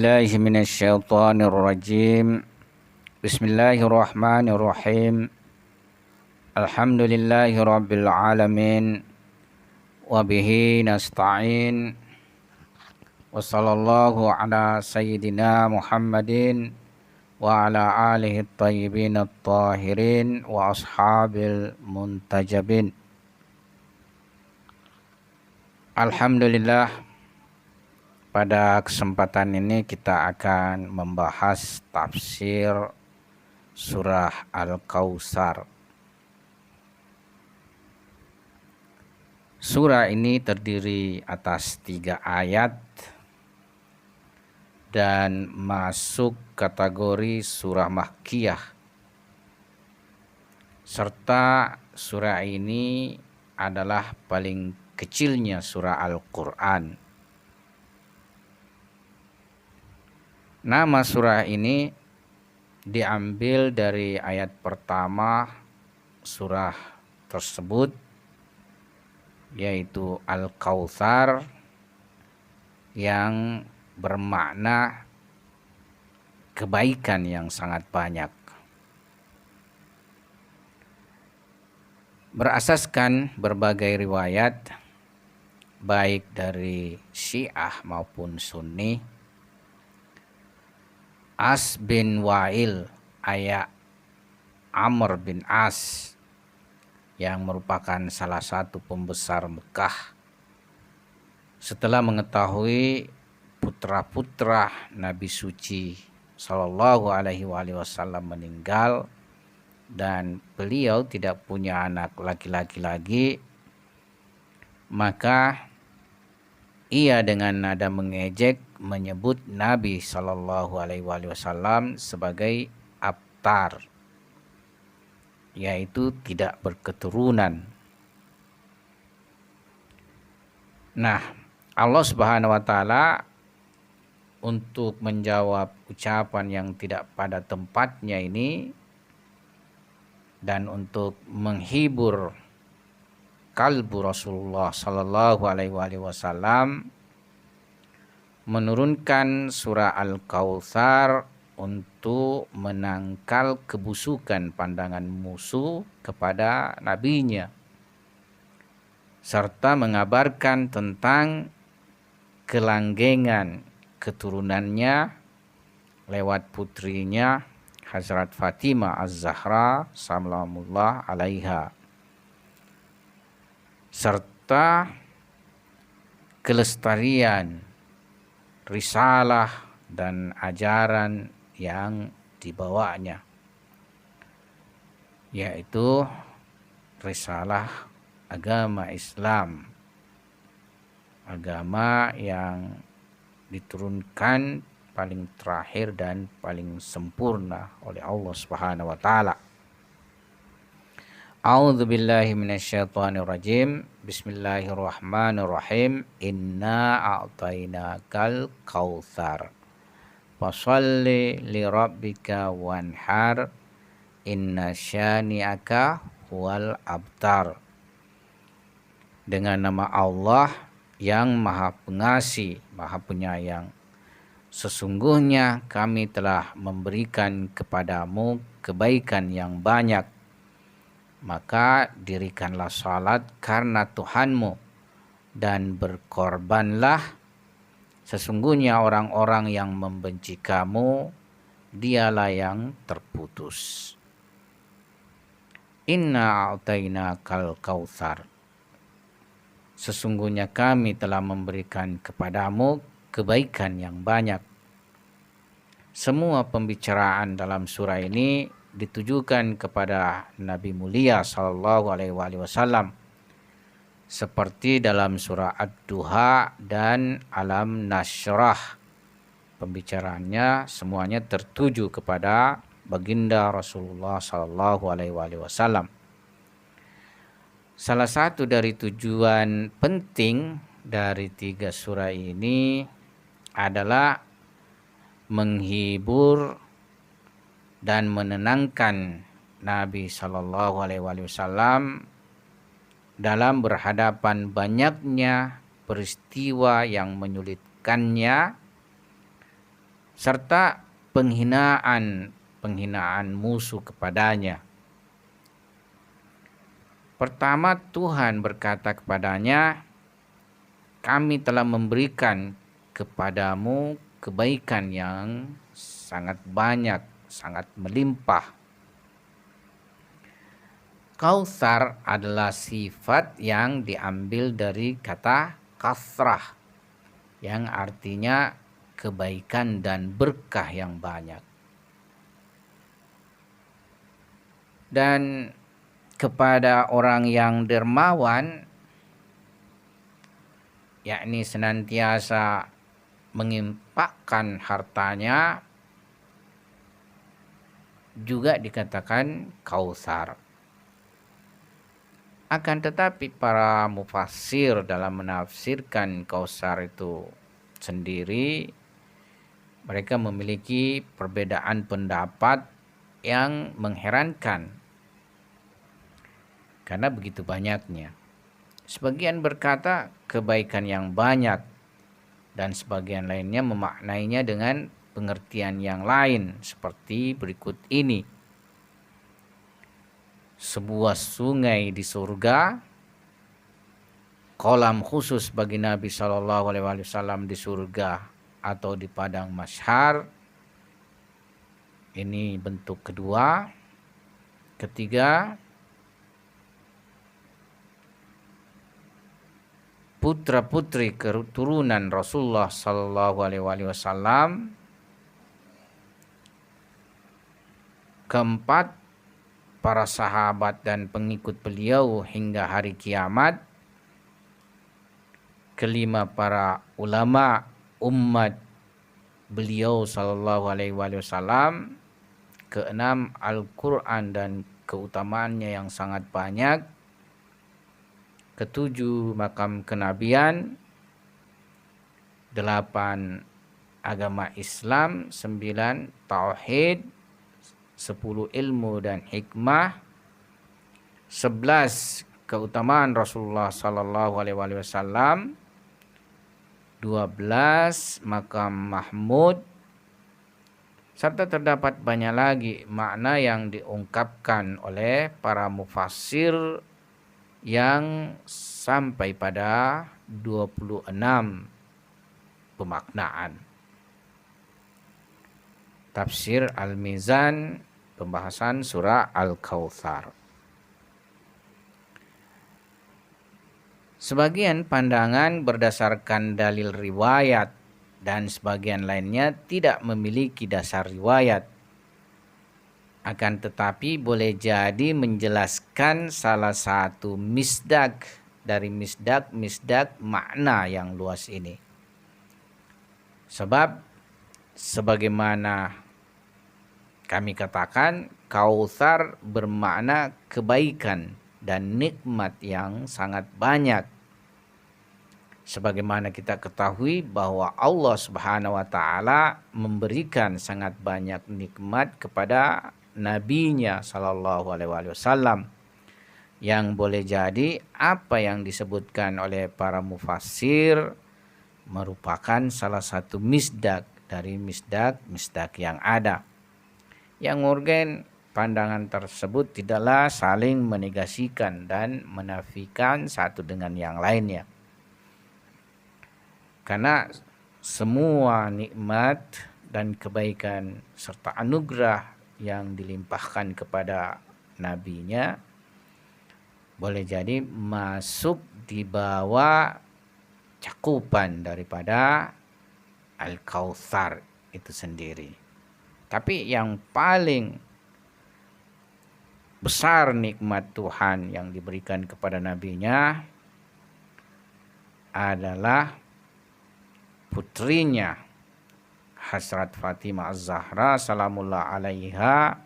billahi minasyaitonir rajim. Bismillahirrahmanirrahim. Alhamdulillahi rabbil alamin. Wa bihi nasta'in. Wa sallallahu ala sayyidina Muhammadin wa ala alihi at-tayyibin at-tahirin wa ashabil muntajabin. Alhamdulillah, pada kesempatan ini kita akan membahas tafsir surah Al-Kautsar. Surah ini terdiri atas 3 ayat dan masuk kategori surah Makkiyah. Serta surah ini adalah paling kecilnya surah Al-Quran. Nama surah ini diambil dari ayat pertama surah tersebut, yaitu Al-Kautsar, yang bermakna kebaikan yang sangat banyak. Berasaskan berbagai riwayat, baik dari Syiah maupun Sunni, As bin Wa'il ayah Amr bin As, yang merupakan salah satu pembesar Mekah, setelah mengetahui putra-putra Nabi suci Shallallahu Alaihi Wasallam meninggal dan beliau tidak punya anak laki-laki lagi, maka ia dengan nada mengejek menyebut Nabi Shallallahu Alaihi Wasallam sebagai abtar, yaitu tidak berketurunan. Nah, Allah Subhanahu Wa Taala untuk menjawab ucapan yang tidak pada tempatnya ini dan untuk menghibur kalbu Rasulullah Sallallahu Alaihi Wasallam, menurunkan surah Al-Kautsar untuk menangkal kebusukan pandangan musuh kepada nabinya, serta mengabarkan tentang kelanggengan keturunannya lewat putrinya Hazrat Fatimah Az-Zahra salamullah alaiha, serta kelestarian risalah dan ajaran yang dibawanya, yaitu risalah agama Islam, agama yang diturunkan paling terakhir dan paling sempurna oleh Allah Subhanahu wa taala. A'udzu billahi minasyaitonir rajim. Bismillahirrahmanirrahim. Inna a'tainakal kautsar. Fashalli li rabbika wanhar. Inna syani'aka huwal abtar. Dengan nama Allah yang Maha Pengasih, Maha Penyayang, sesungguhnya kami telah memberikan kepadamu kebaikan yang banyak, maka dirikanlah salat karena Tuhanmu dan berkorbanlah. Sesungguhnya orang-orang yang membenci kamu, dialah yang terputus. Inna a'tainakal kautsar. Sesungguhnya kami telah memberikan kepadamu kebaikan yang banyak. Semua pembicaraan dalam surah ini ditujukan kepada Nabi mulia Sallallahu Alaihi Wasallam, seperti dalam surah Ad-Duha dan Alam Nashrah. Pembicaraannya semuanya tertuju kepada baginda Rasulullah Sallallahu Alaihi Wasallam. Salah satu dari tujuan penting dari 3 surah ini adalah menghibur dan menenangkan Nabi Shallallahu Alaihi Wasallam dalam berhadapan banyaknya peristiwa yang menyulitkannya serta penghinaan musuh kepadanya. Pertama, Tuhan berkata kepadanya, kami telah memberikan kepadamu kebaikan yang sangat banyak, sangat melimpah. Kautsar adalah sifat yang diambil dari kata kasrah, yang artinya kebaikan dan berkah yang banyak. Dan kepada orang yang dermawan, yakni senantiasa menginfakkan hartanya, juga dikatakan kautsar. Akan tetapi para mufassir dalam menafsirkan kautsar itu sendiri, mereka memiliki perbedaan pendapat yang mengherankan karena begitu banyaknya. Sebagian berkata kebaikan yang banyak, dan sebagian lainnya memaknainya dengan pengertian yang lain seperti berikut ini. Sebuah sungai di surga, kolam khusus bagi Nabi Shallallahu Alaihi Wasallam di surga atau di padang mahsyar. Ini bentuk kedua. Ketiga, putra-putri keturunan Rasulullah Shallallahu Alaihi Wasallam. Keempat, para sahabat dan pengikut beliau hingga hari kiamat. Kelima, para ulama umat beliau Shallallahu Alaihi Wasallam. Keenam, Al-Quran dan keutamaannya yang sangat banyak. Ketujuh, makam kenabian. 8, agama Islam. 9, tauhid. 10, ilmu dan hikmah. 11, keutamaan Rasulullah Sallallahu Alaihi Wasallam. 12, makam Mahmud. Serta terdapat banyak lagi makna yang diungkapkan oleh para mufassir yang sampai pada 26 pemaknaan. Tafsir Al-Mizan, pembahasan surah Al-Kautsar. Sebagian pandangan berdasarkan dalil riwayat dan sebagian lainnya tidak memiliki dasar riwayat. Akan tetapi boleh jadi menjelaskan salah satu misdak dari misdak makna yang luas ini. Sebab sebagaimana kami katakan, Kautsar bermakna kebaikan dan nikmat yang sangat banyak. Sebagaimana kita ketahui bahwa Allah Subhanahu wa taala memberikan sangat banyak nikmat kepada nabinya Shallallahu Alaihi Wasallam, yang boleh jadi apa yang disebutkan oleh para mufassir merupakan salah satu misdak dari misdak yang ada. Yang mungkin pandangan tersebut tidaklah saling menegasikan dan menafikan satu dengan yang lainnya. Karena semua nikmat dan kebaikan serta anugerah yang dilimpahkan kepada nabinya boleh jadi masuk di bawah cakupan daripada Al-Kautsar itu sendiri. Tapi yang paling besar nikmat Tuhan yang diberikan kepada nabinya adalah putrinya Hazrat Fatimah Az-Zahra salamullah alaiha,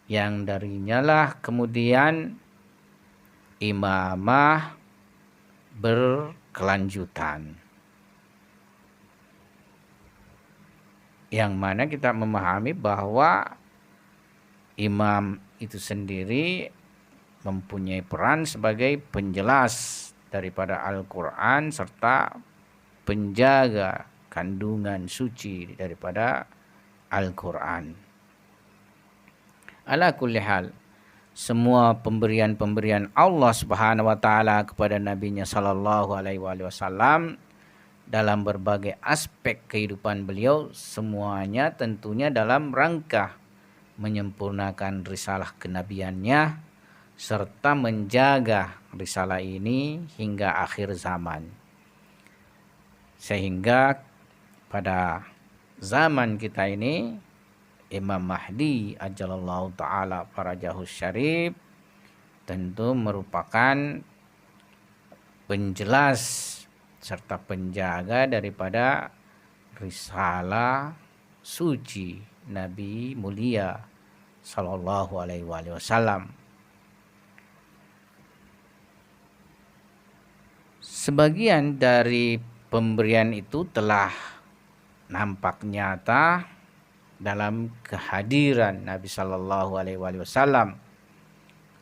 yang darinya lah kemudian imamah berkelanjutan. Yang mana kita memahami bahwa imam itu sendiri mempunyai peran sebagai penjelas daripada Al-Quran serta penjaga kandungan suci daripada Al-Quran. Ala kulli hal, semua pemberian-pemberian Allah Subhanahu wa taala kepada nabinya sallallahu alaihi wasallam dalam berbagai aspek kehidupan beliau, semuanya tentunya dalam rangka menyempurnakan risalah kenabiannya serta menjaga risalah ini hingga akhir zaman. Sehingga pada zaman kita ini Imam Mahdi ajalallahu ta'ala farajahus syarif tentu merupakan penjelas serta penjaga daripada risalah suci Nabi mulia sallallahu alaihi wasallam. Sebagian dari pemberian itu telah nampak nyata dalam kehadiran Nabi Sallallahu Alaihi Wasallam,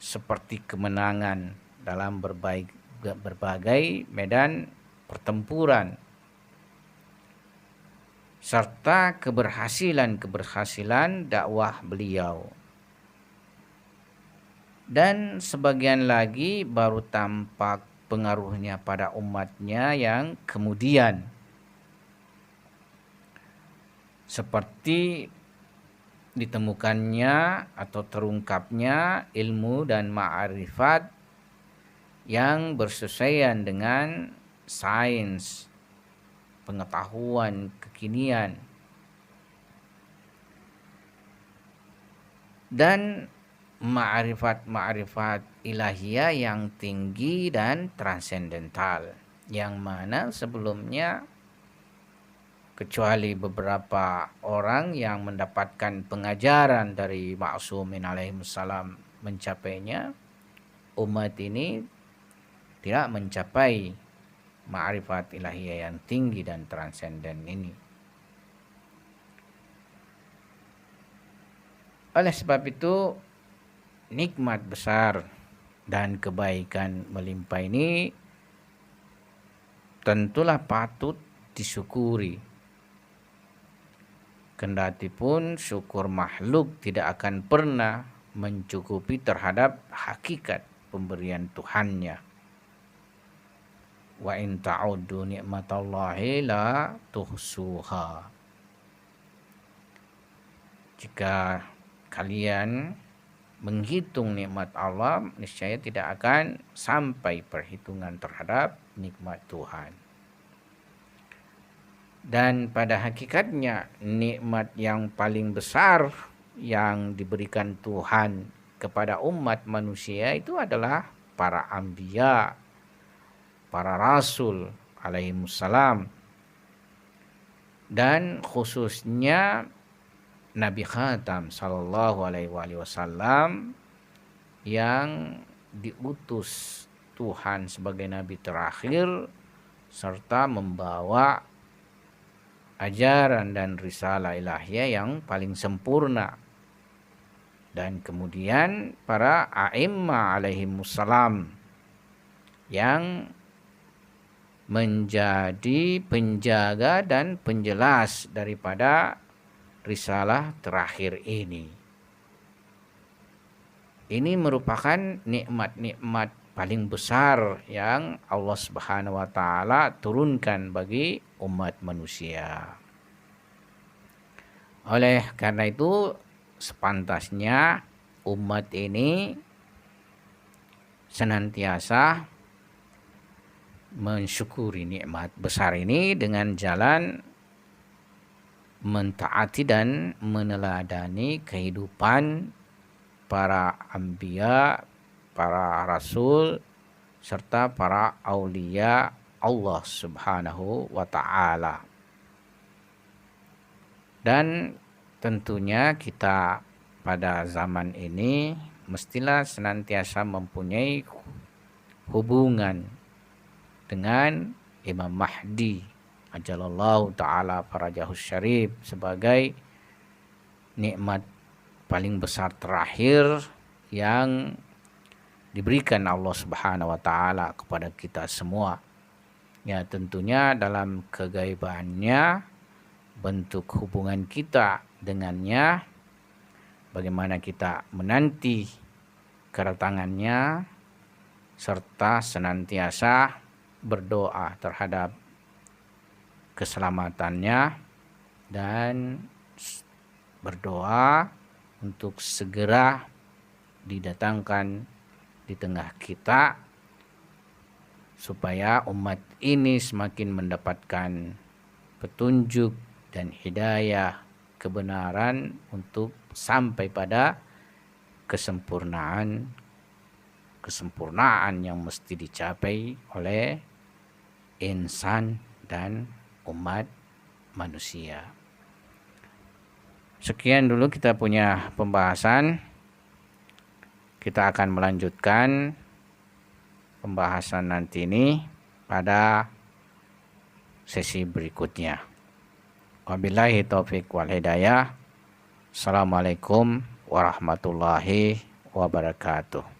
seperti kemenangan dalam berbagai medan pertempuran serta keberhasilan dakwah beliau. Dan sebagian lagi baru tampak pengaruhnya pada umatnya yang kemudian, seperti ditemukannya atau terungkapnya ilmu dan ma'rifat yang bersesuaian dengan sains, pengetahuan kekinian, dan ma'rifat ilahiyah yang tinggi dan transendental, yang mana sebelumnya kecuali beberapa orang yang mendapatkan pengajaran dari Ma'sumin alaihissalam mencapainya, umat ini tidak mencapai ma'rifat ilahiyah yang tinggi dan transenden ini. Oleh sebab itu, nikmat besar dan kebaikan melimpah ini tentulah patut disyukuri. Kendatipun syukur makhluk tidak akan pernah mencukupi terhadap hakikat pemberian Tuhannya. Wa in ta'uddu ni'matallahi la tuhsuha. Jika kalian menghitung nikmat Allah, niscaya tidak akan sampai perhitungan terhadap nikmat Tuhan. Dan pada hakikatnya nikmat yang paling besar yang diberikan Tuhan kepada umat manusia itu adalah para anbiya, para rasul alaihimussalam, dan khususnya Nabi Khatam sallallahu alaihi wasallam yang diutus Tuhan sebagai nabi terakhir serta membawa ajaran dan risalah ilahiyah yang paling sempurna. Dan kemudian para a'imma alaihimussalam yang menjadi penjaga dan penjelas daripada risalah terakhir ini. Ini merupakan nikmat-nikmat paling besar yang Allah Subhanahu wa taala turunkan bagi umat manusia. Oleh karena itu, sepantasnya umat ini senantiasa mensyukuri nikmat besar ini dengan jalan mentaati dan meneladani kehidupan para anbiya, para rasul, serta para aulia Allah Subhanahu wa ta'ala. Dan tentunya kita pada zaman ini mestilah senantiasa mempunyai hubungan dengan Imam Mahdi ajalallahu ta'ala farajahus syarif sebagai nikmat paling besar terakhir yang diberikan Allah Subhanahu wa taala kepada kita semua, Ya tentunya dalam kegaibannya, bentuk hubungan kita dengannya, bagaimana kita menanti kedatangannya, serta senantiasa berdoa terhadap keselamatannya dan berdoa untuk segera didatangkan di tengah kita, supaya umat ini semakin mendapatkan petunjuk dan hidayah kebenaran untuk sampai pada kesempurnaan yang mesti dicapai oleh insan dan umat manusia. Sekian dulu kita punya pembahasan. Kita akan melanjutkan pembahasan nanti ini pada sesi berikutnya. Wabillahi taufik wal hidayah. Assalamualaikum warahmatullahi wabarakatuh.